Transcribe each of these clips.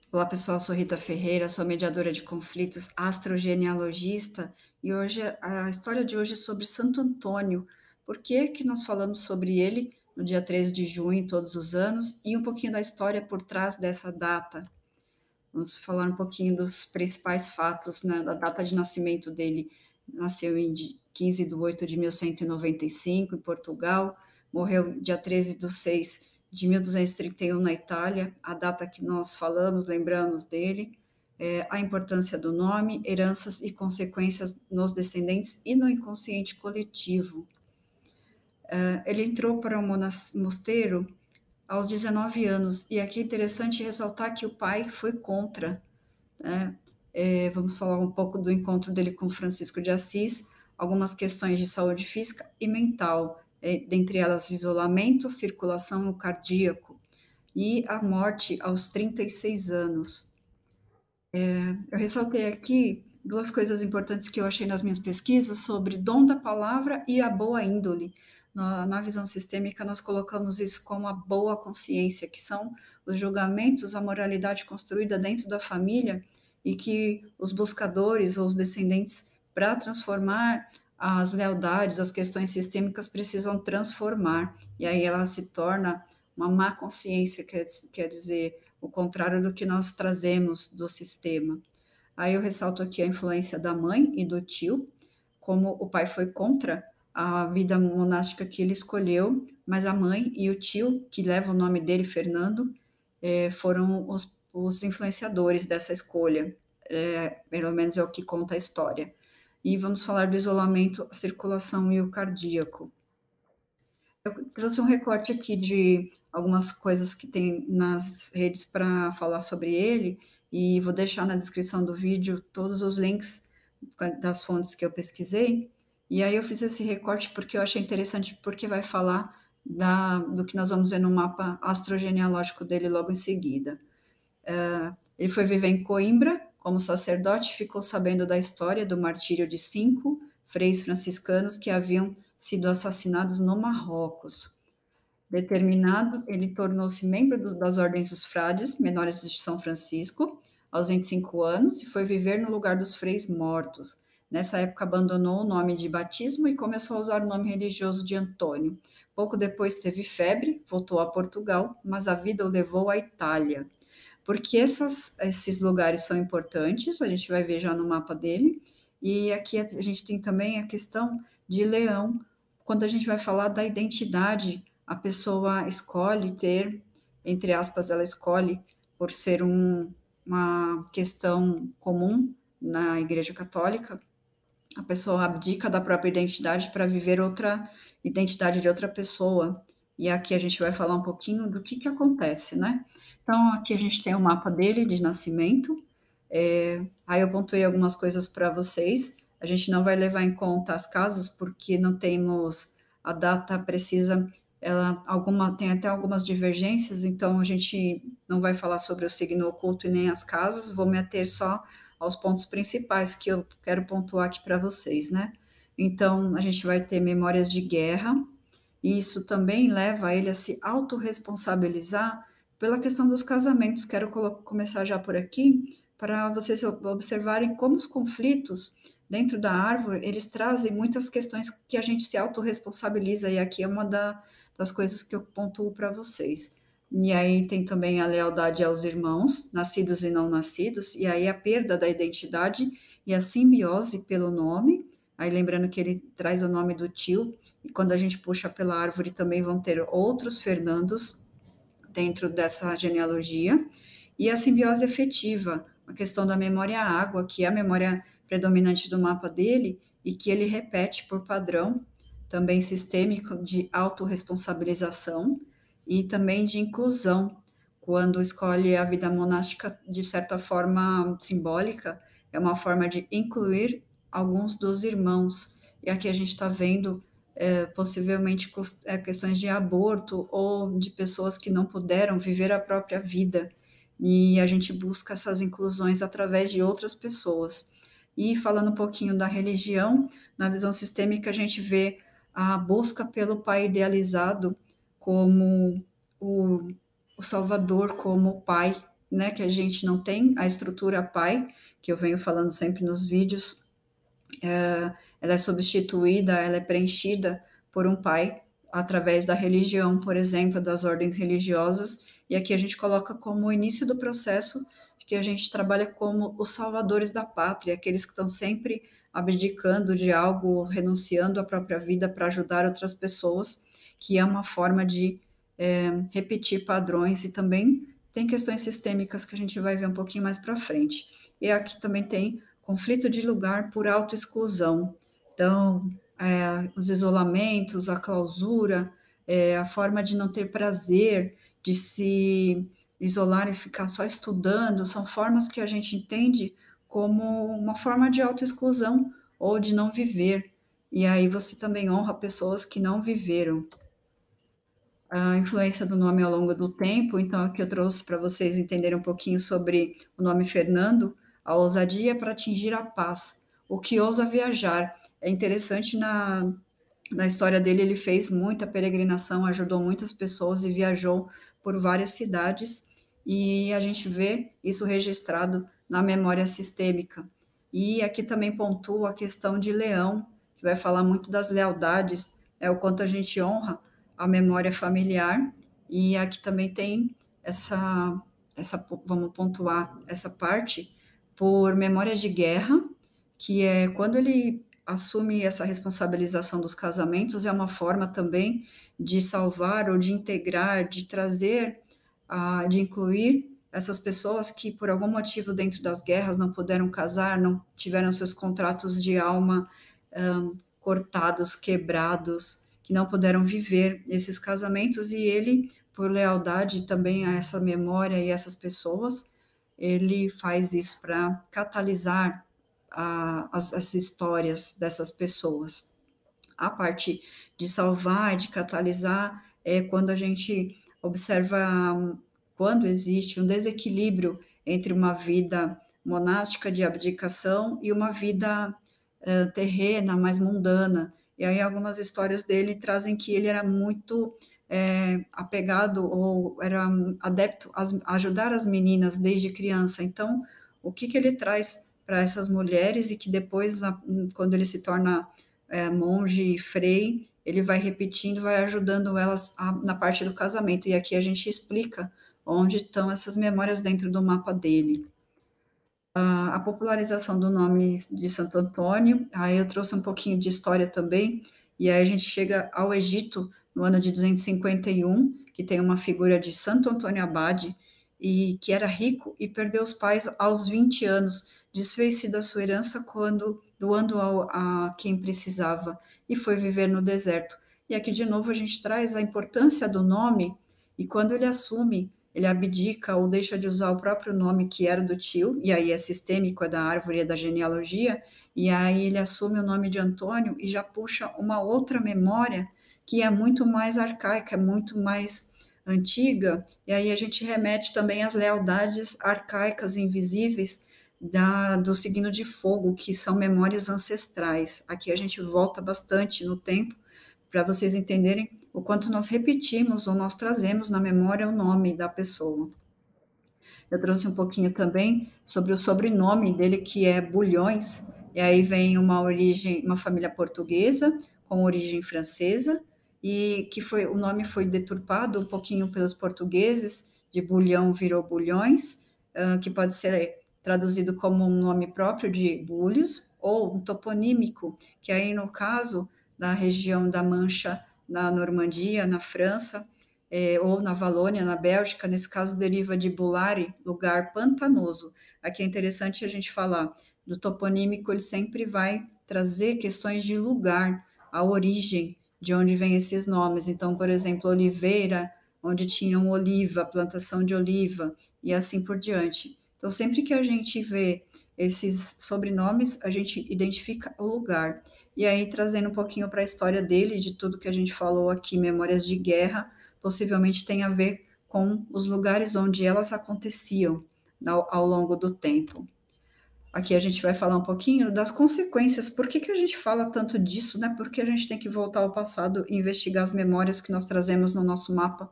Olá pessoal, sou Rita Ferreira, sou mediadora de conflitos, astrogenealogista e hoje a história de hoje é sobre Santo Antônio. Por que que nós falamos sobre ele no dia 13 de junho todos os anos e um pouquinho da história por trás dessa data? Vamos falar um pouquinho dos principais fatos, né, da data de nascimento dele. Nasceu em 15 de 8 de 1195 em Portugal, morreu dia 13 de 6 de 1231 na Itália, a data que nós falamos, lembramos dele, a importância do nome, heranças e consequências nos descendentes e no inconsciente coletivo. Ele entrou para o mosteiro aos 19 anos, e aqui é interessante ressaltar que o pai foi contra, né? Vamos falar um pouco do encontro dele com Francisco de Assis, algumas questões de saúde física e mental, dentre elas isolamento, circulação no cardíaco, e a morte aos 36 anos. Eu ressaltei aqui duas coisas importantes que eu achei nas minhas pesquisas sobre dom da palavra e a boa índole. Na visão sistêmica, nós colocamos isso como a boa consciência, que são os julgamentos, a moralidade construída dentro da família e que os buscadores ou os descendentes, para transformar as lealdades, as questões sistêmicas, precisam transformar. E aí ela se torna uma má consciência, quer dizer, o contrário do que nós trazemos do sistema. Aí eu ressalto aqui a influência da mãe e do tio, como o pai foi contra a vida monástica que ele escolheu, mas a mãe e o tio, que leva o nome dele, Fernando, foram os influenciadores dessa escolha. Pelo menos é o que conta a história. E vamos falar do isolamento, a circulação e o cardíaco. Eu trouxe um recorte aqui de algumas coisas que tem nas redes para falar sobre ele, e vou deixar na descrição do vídeo todos os links das fontes que eu pesquisei. E aí eu fiz esse recorte porque eu achei interessante, porque vai falar do que nós vamos ver no mapa astrogenealógico dele logo em seguida. Ele foi viver em Coimbra como sacerdote, ficou sabendo da história do martírio de 5 freis franciscanos que haviam sido assassinados no Marrocos. Determinado, ele tornou-se membro das Ordens dos Frades Menores de São Francisco, aos 25 anos, e foi viver no lugar dos freis mortos. Nessa época, abandonou o nome de batismo e começou a usar o nome religioso de Antônio. Pouco depois, teve febre, voltou a Portugal, mas a vida o levou à Itália. Porque esses lugares são importantes, a gente vai ver já no mapa dele, e aqui a gente tem também a questão de Leão, quando a gente vai falar da identidade, a pessoa escolhe ter, entre aspas, ela escolhe, por ser uma questão comum na Igreja Católica, a pessoa abdica da própria identidade para viver outra identidade de outra pessoa. E aqui a gente vai falar um pouquinho do que acontece, né? Então, aqui a gente tem o mapa dele de nascimento. Aí eu pontuei algumas coisas para vocês. A gente não vai levar em conta as casas, porque não temos a data precisa, tem até algumas divergências, então a gente não vai falar sobre o signo oculto e nem as casas, vou me ater só aos pontos principais que eu quero pontuar aqui para vocês, né? Então, a gente vai ter memórias de guerra, e isso também leva ele a se autorresponsabilizar pela questão dos casamentos. Quero começar já por aqui, para vocês observarem como os conflitos dentro da árvore, eles trazem muitas questões que a gente se autorresponsabiliza, e aqui é uma das coisas que eu pontuo para vocês. E aí tem também a lealdade aos irmãos, nascidos e não nascidos, e aí a perda da identidade e a simbiose pelo nome. Aí lembrando que ele traz o nome do tio, e quando a gente puxa pela árvore também vão ter outros Fernandos dentro dessa genealogia. E a simbiose efetiva, a questão da memória água, que é a memória predominante do mapa dele e que ele repete por padrão, também sistêmico de autorresponsabilização e também de inclusão, quando escolhe a vida monástica de certa forma simbólica, é uma forma de incluir alguns dos irmãos. E aqui a gente está vendo possivelmente questões de aborto ou de pessoas que não puderam viver a própria vida, e a gente busca essas inclusões através de outras pessoas. E falando um pouquinho da religião, na visão sistêmica a gente vê a busca pelo pai idealizado como o Salvador, como o pai, né, que a gente não tem a estrutura pai, que eu venho falando sempre nos vídeos, ela é substituída, ela é preenchida por um pai através da religião, por exemplo, das ordens religiosas, e aqui a gente coloca como o início do processo que a gente trabalha como os salvadores da pátria, aqueles que estão sempre abdicando de algo, renunciando à própria vida para ajudar outras pessoas, que é uma forma de repetir padrões e também tem questões sistêmicas que a gente vai ver um pouquinho mais para frente. E aqui também tem conflito de lugar por autoexclusão. Então, os isolamentos, a clausura, a forma de não ter prazer, de se isolar e ficar só estudando, são formas que a gente entende como uma forma de autoexclusão ou de não viver. E aí você também honra pessoas que não viveram. A influência do nome ao longo do tempo, então aqui eu trouxe para vocês entenderem um pouquinho sobre o nome Fernando, a ousadia para atingir a paz, o que ousa viajar. É interessante na história dele, ele fez muita peregrinação, ajudou muitas pessoas e viajou por várias cidades, e a gente vê isso registrado na memória sistêmica. E aqui também pontua a questão de Leão, que vai falar muito das lealdades, é o quanto a gente honra a memória familiar, e aqui também tem vamos pontuar essa parte por memória de guerra, que é quando ele assume essa responsabilização dos casamentos, é uma forma também de salvar ou de integrar, de trazer, de incluir essas pessoas que por algum motivo dentro das guerras não puderam casar, não tiveram seus contratos de alma cortados, quebrados, que não puderam viver esses casamentos, e ele, por lealdade também a essa memória e essas pessoas, ele faz isso para catalisar as histórias dessas pessoas. A parte de salvar, de catalisar, é quando a gente observa quando existe um desequilíbrio entre uma vida monástica de abdicação e uma vida terrena, mais mundana. E aí algumas histórias dele trazem que ele era muito apegado ou era adepto a ajudar as meninas desde criança. Então, o que ele traz para essas mulheres e que depois, quando ele se torna monge e frei, ele vai repetindo, vai ajudando elas na parte do casamento. E aqui a gente explica onde estão essas memórias dentro do mapa dele. A popularização do nome de Santo Antônio, aí eu trouxe um pouquinho de história também, e aí a gente chega ao Egito no ano de 251, que tem uma figura de Santo Antônio Abade, e que era rico e perdeu os pais aos 20 anos, desfez-se da sua herança quando doando a quem precisava, e foi viver no deserto. E aqui de novo a gente traz a importância do nome, e quando ele assume, ele abdica ou deixa de usar o próprio nome que era do tio, e aí é sistêmico, é da árvore, é da genealogia, e aí ele assume o nome de Antônio e já puxa uma outra memória que é muito mais arcaica, é muito mais antiga, e aí a gente remete também às lealdades arcaicas invisíveis do signo de fogo, que são memórias ancestrais. Aqui a gente volta bastante no tempo para vocês entenderem o quanto nós repetimos ou nós trazemos na memória o nome da pessoa. Eu trouxe um pouquinho também sobre o sobrenome dele, que é Bulhões, e aí vem uma família portuguesa com origem francesa, e que o nome foi deturpado um pouquinho pelos portugueses, de Bulhão virou Bulhões, que pode ser traduzido como um nome próprio de Bulhos, ou um toponímico, que aí no caso da região da Mancha, na Normandia, na França, ou na Valônia, na Bélgica, nesse caso deriva de bulare, lugar pantanoso. Aqui é interessante a gente falar do toponímico, ele sempre vai trazer questões de lugar, a origem de onde vêm esses nomes. Então, por exemplo, Oliveira, onde tinham oliva, plantação de oliva, e assim por diante. Então, sempre que a gente vê esses sobrenomes, a gente identifica o lugar. E aí, trazendo um pouquinho para a história dele, de tudo que a gente falou aqui, memórias de guerra, possivelmente tem a ver com os lugares onde elas aconteciam ao longo do tempo. Aqui a gente vai falar um pouquinho das consequências. Por que a gente fala tanto disso, né? Porque a gente tem que voltar ao passado e investigar as memórias que nós trazemos no nosso mapa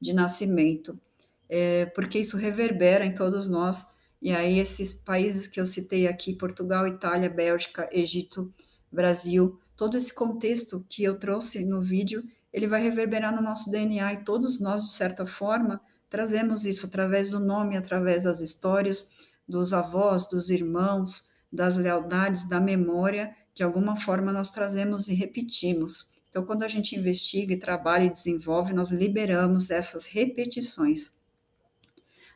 de nascimento. porque isso reverbera em todos nós. E aí, esses países que eu citei aqui, Portugal, Itália, Bélgica, Egito, Brasil, todo esse contexto que eu trouxe no vídeo, ele vai reverberar no nosso DNA e todos nós, de certa forma, trazemos isso através do nome, através das histórias, dos avós, dos irmãos, das lealdades, da memória, de alguma forma nós trazemos e repetimos. Então, quando a gente investiga e trabalha e desenvolve, nós liberamos essas repetições.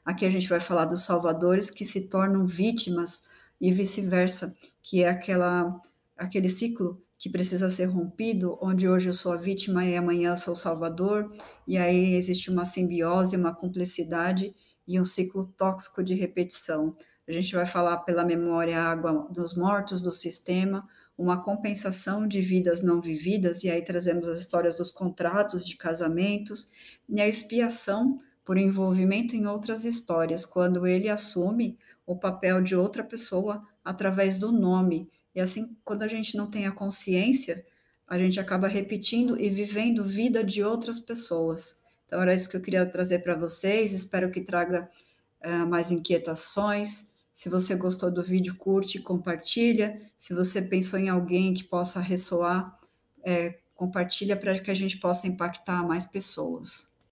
Aqui a gente vai falar dos salvadores que se tornam vítimas e vice-versa, que é aquele ciclo que precisa ser rompido, onde hoje eu sou a vítima e amanhã eu sou o salvador, e aí existe uma simbiose, uma cumplicidade e um ciclo tóxico de repetição. A gente vai falar pela memória água dos mortos do sistema, uma compensação de vidas não vividas, e aí trazemos as histórias dos contratos de casamentos, e a expiação por envolvimento em outras histórias, quando ele assume o papel de outra pessoa através do nome. E assim, quando a gente não tem a consciência, a gente acaba repetindo e vivendo vida de outras pessoas. Então, era isso que eu queria trazer para vocês. Espero que traga mais inquietações. Se você gostou do vídeo, curte, compartilha. Se você pensou em alguém que possa ressoar, compartilha para que a gente possa impactar mais pessoas.